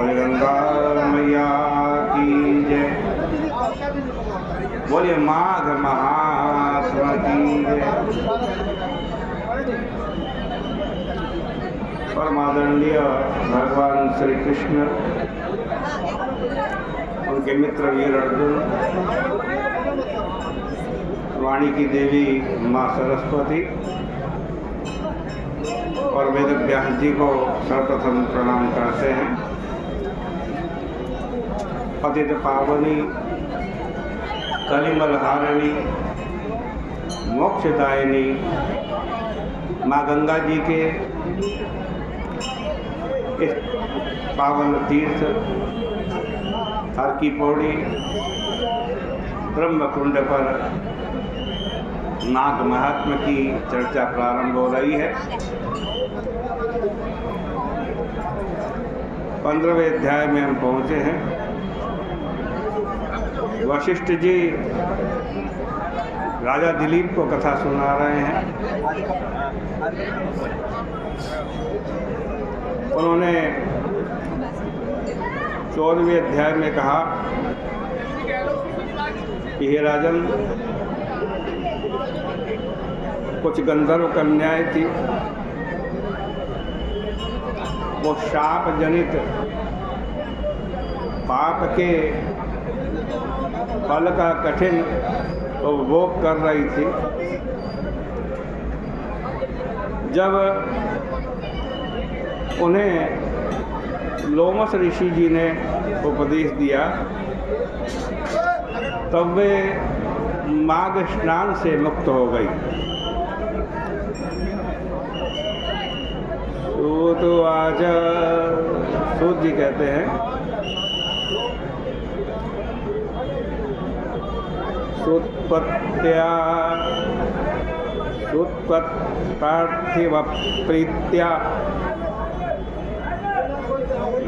बोले गंगा मैया की जय, बोले माघ महात्मा की जय। परमादरणीय भगवान श्री कृष्ण, उनके मित्र वीर अर्जुन, वाणी की देवी माँ सरस्वती और वेद व्यास जी को सर्वप्रथम प्रणाम करते हैं। पतित पावनी, कलिमल हारिणी, मोक्षदायिनी माँ गंगा जी के इस पावन तीर्थ हर की पौड़ी ब्रह्म कुंड पर नाग महात्मा की चर्चा प्रारंभ हो रही है। 15वें अध्याय में हम पहुँचे हैं। वशिष्ठ जी राजा दिलीप को कथा सुना रहे हैं। उन्होंने 14वें अध्याय में कहा कि हे राजन, कुछ गंधर्व कन्याएं थी, वो शाप जनित पाप के फल का कठिन उपभोग कर रही थी। जब उन्हें लोमस ऋषि जी ने उपदेश दिया तब वे माघ स्नान से मुक्त हो गई। तो आज सूत जी कहते हैं, पार्थिव प्रीत्या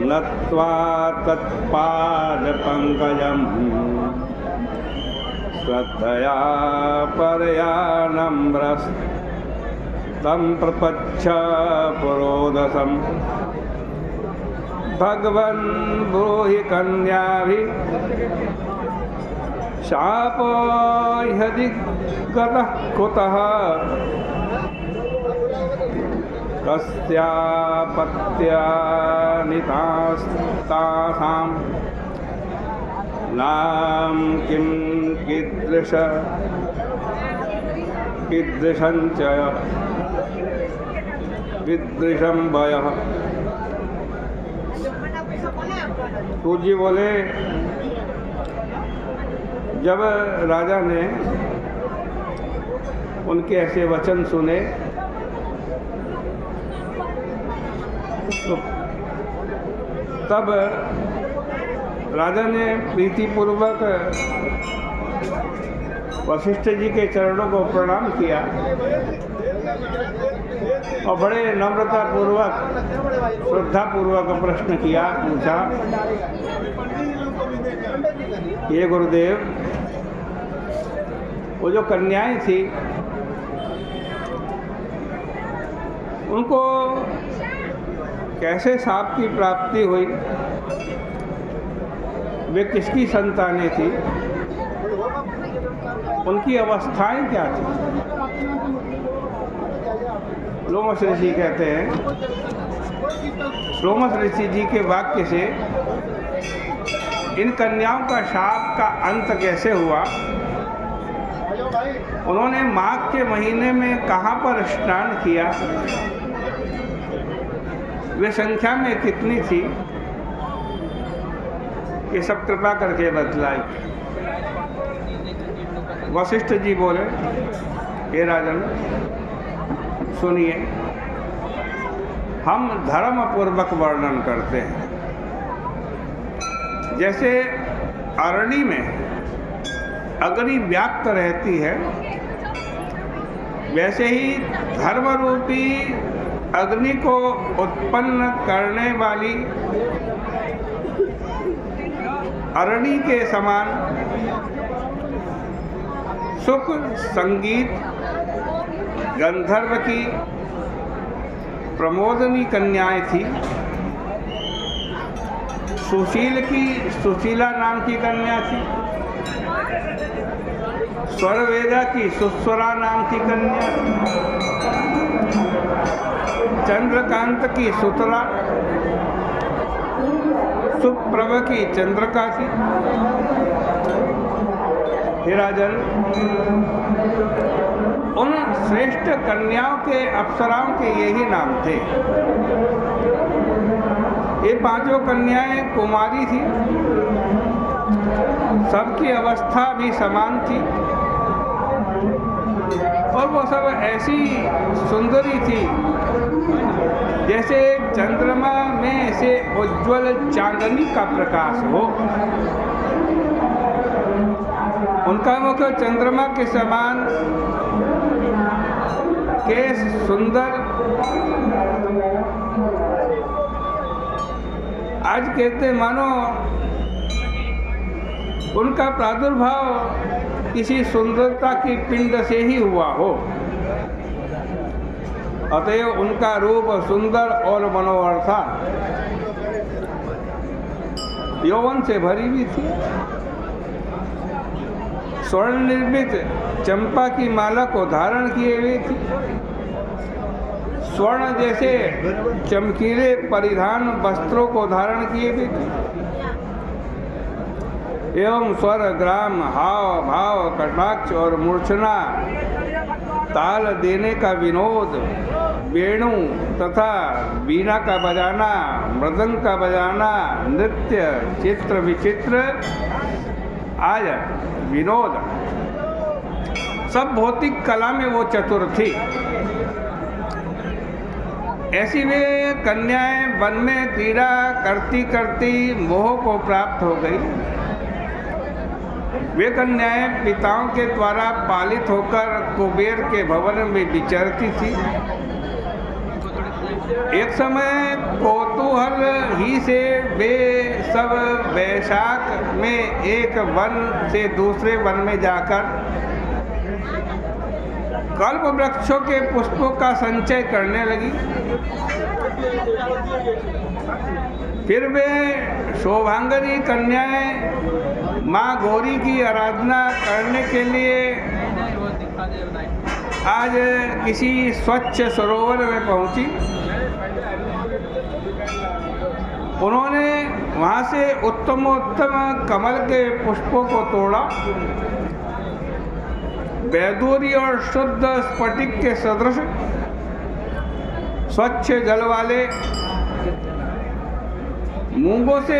नत्वा तत्पाद पंकजम श्रद्धया परया नम्रस् तं प्रपच्छ पुरोदसम् भगवन् ब्रूहि कन्याभिः शापो ह्यदि गतः कुतः कस्यापत्यानितास्तासां नाम किं कीदृशञ्च विदृशं वयः। पूज्य बोले, जब राजा ने उनके ऐसे वचन सुने तो तब राजा ने प्रीतिपूर्वक वशिष्ठ जी के चरणों को प्रणाम किया और बड़े नम्रता पूर्वक श्रद्धा पूर्वक प्रश्न किया, पूछा, ये गुरुदेव, वो जो कन्याएं थी उनको कैसे साप की प्राप्ति हुई, वे किसकी संतानें थी, उनकी अवस्थाएं क्या थी। लोमस ऋषि कहते हैं, लोमस ऋषि जी के वाक्य से इन कन्याओं का शाप का अंत कैसे हुआ, उन्होंने माघ के महीने में कहाँ पर स्नान किया, वे संख्या में कितनी थी, ये सब कृपा करके बतलाई। वशिष्ठ जी बोले, हे राजन, सुनिए, हम धर्म पूर्वक वर्णन करते हैं। जैसे अरणी में अग्नि व्याप्त रहती है, वैसे ही धर्म रूपी अग्नि को उत्पन्न करने वाली अरणी के समान सुख, संगीत, गंधर्व की प्रमोदनी कन्याएं थी। सुशील की सुशीला नाम की कन्या थी, स्वरवेदा की सुस्वरा नाम की कन्या थी, चंद्रकांत की सुतरा, सुप्रभ की चंद्रका थी। हे राजन, उन श्रेष्ठ कन्याओं के अप्सराओं के यही नाम थे। ये पांचों कन्याएं कुमारी थी, सबकी अवस्था भी समान थी और वो सब ऐसी सुंदरी थी जैसे चंद्रमा में से उज्ज्वल चांदनी का प्रकाश हो। उनका मुख चंद्रमा के समान, केश सुंदर, आज कहते मानो उनका प्रादुर्भाव किसी सुंदरता की पिंड से ही हुआ हो। अतएव उनका रूप सुंदर और मनोहर था, यौवन से भरी भी थी। स्वर्ण निर्मित चंपा की माला को धारण किए हुए थी, स्वर्ण जैसे चमकीले परिधान वस्त्रों को धारण किए हुए थे एवं स्वर, ग्राम, हाव भाव, कटाक्ष और मूर्छना, ताल देने का विनोद, वेणु तथा वीणा का बजाना, मृदंग का बजाना, नृत्य, चित्र विचित्र आज विनोद, सब भौतिक कला में वो चतुर थी। ऐसी वे कन्याएं वन में क्रीड़ा करती करती मोह को प्राप्त हो गई। वे कन्याएं पिताओं के द्वारा पालित होकर कुबेर के भवन में विचरती थी। एक समय कौतूहल ही से वे सब वैशाख में एक वन से दूसरे वन में जाकर कल्प वृक्षों के पुष्पों का संचय करने लगी। फिर वे शोभांगनी कन्याएं माँ गौरी की आराधना करने के लिए आज किसी स्वच्छ सरोवर में पहुंची। उन्होंने वहां से उत्तमोत्तम कमल के पुष्पों को तोड़ा, वैदूरी और शुद्ध स्फटिक के सदृश स्वच्छ जल वाले मूंगों से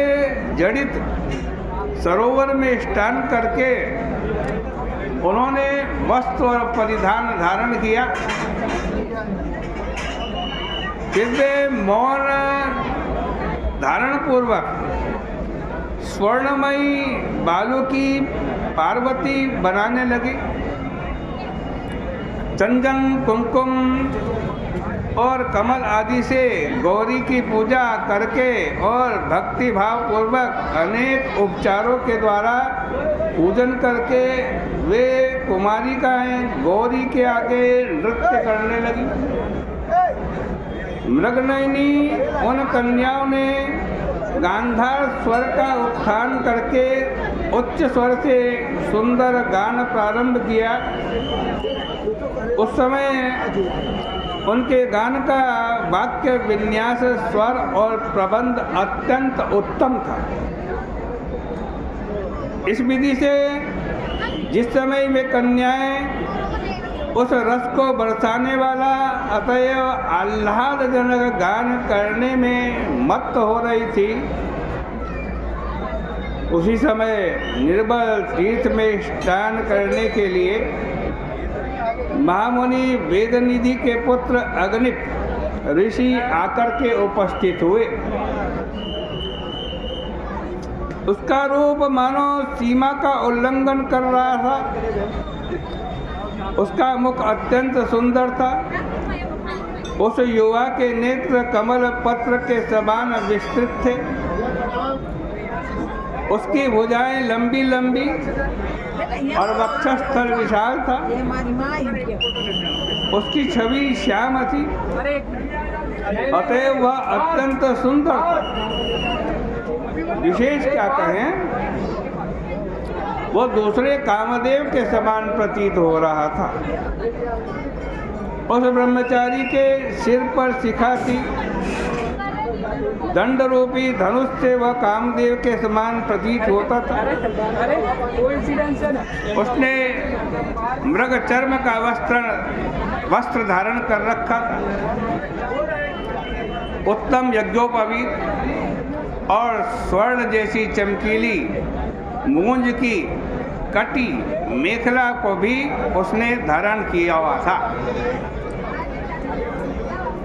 जड़ित सरोवर में स्नान करके उन्होंने वस्त्र और परिधान धारण किया। फिर वे मौन धारण पूर्वक स्वर्णमयी बालों की पार्वती बनाने लगी। चंदन, कुमकुम और कमल आदि से गौरी की पूजा करके और भक्ति भाव पूर्वक अनेक उपचारों के द्वारा पूजन करके वे कुमारिकाएं गौरी के आगे नृत्य करने लगी। मृगनयनी उन कन्याओं ने गांधार स्वर का उत्थान करके उच्च स्वर से सुंदर गान प्रारंभ किया। उस समय उनके गान का वाक्य विन्यास, स्वर और प्रबंध अत्यंत उत्तम था। इस विधि से जिस समय वे कन्याएं उस रस को बरसाने वाला अतएव आह्लादजनक गान करने में मत्त हो रही थी, उसी समय निर्मल तीर्थ में स्नान करने के लिए महामुनि वेदनिधि के पुत्र अगनित ऋषि आकर के उपस्थित हुए। उसका रूप मानो सीमा का उल्लंघन कर रहा था। उसका मुख अत्यंत सुंदर था। उस युवा के नेत्र कमल पत्र के समान विस्तृत थे। उसकी भुजाएं लंबी लंबी और वक्षस्थल विशाल था। उसकी छवि श्याम थी, अतएव वह अत्यंत सुंदर था। विशेष क्या कहें, वो दूसरे कामदेव के समान प्रतीत हो रहा था। उस ब्रह्मचारी के सिर पर शिखा थी, दंड रूपी धनुष से वह कामदेव के समान प्रतीत होता था। उसने मृग चर्म का वस्त्र धारण कर रखा था। उत्तम यज्ञोपवीत और स्वर्ण जैसी चमकीली मूंज की कटी मेखला को भी उसने धारण किया हुआ था।